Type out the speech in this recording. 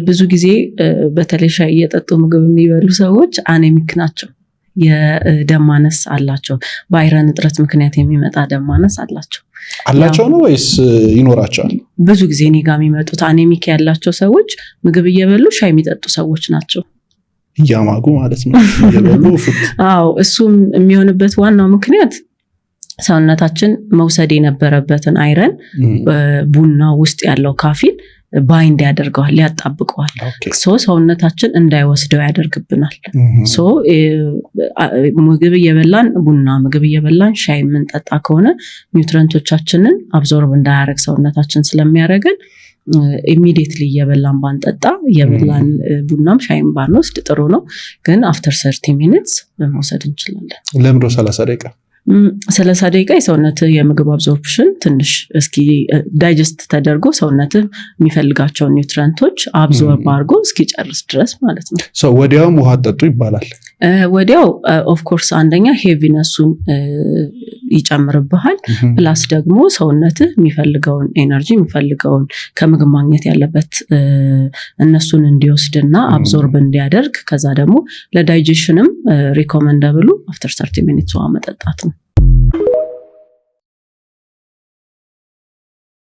ብዙ ጊዜ በተለይ ሻይ እየጠጡ ምግብ የሚበሉ ሰዎች አኔሚክ ናቸው። የደም ማነስ አላቸው። በአይረን እጥረት ምክንያት የሚመጣ ደም ማነስ አላቸው ነው ወይስ ይኖራቸዋል? ብዙ ጊዜ እኔ ጋር የሚመጡት አኔሚክ ያላቸው ሰዎች ምግብ እየበሉ ሻይ የሚጠጡ ሰዎች ናቸው። እያማጉ ማለት ነው እየበሉ ፍት። አዎ እሱም የሚሆንበት ዋናው ምክንያት ሰውነታችን መውሰድ የነበረበትን አይረን ቡና ውስጥ ያለው ካፊን ባይንድ ያደርገዋል፣ ያጣብቀዋል። ሰውነታችን እንዳይወስደው ያደርግብናል። ምግብ እየበላን ቡና፣ ምግብ እየበላን ሻይ የምንጠጣ ከሆነ ኒውትረንቶቻችንን አብዞርብ እንዳያደርግ ሰውነታችን ስለሚያደርገን ኢሚዲየትሊ እየበላን ባንጠጣ፣ እየበላን ቡናም ሻይም ባንወስድ ጥሩ ነው። ግን አፍተር 30 ሚኒትስ መውሰድ እንችላለን። ለምዶ 30 ደቂቃ 30 ደቂቃ የሰውነት የምግብ አብዞርፕሽን ትንሽ እስኪ ዳይጀስት ተደርጎ ሰውነት የሚፈልጋቸው ኒውትሪየንቶች አብዞርብ አድርጎ እስኪጨርስ ድረስ ማለት ነው። ወዲያው ውሃ ጠጡ ይባላል። ወዲያው ኦፍ ኮርስ አንደኛ ሄቪነሱን ይጨምርብሃል። ፕላስ ደግሞ ሰውነት የሚፈልገውን ኤነርጂ የሚፈልገውን ከምግብ ማግኘት ያለበት እነሱን እንዲወስድና አብዞርብ እንዲያደርግ ከዛ ደግሞ ለዳይጀሽንም ሪኮመንደብሉ አፍተር 30 ሚኒትስ ውሃ መጠጣት ነው።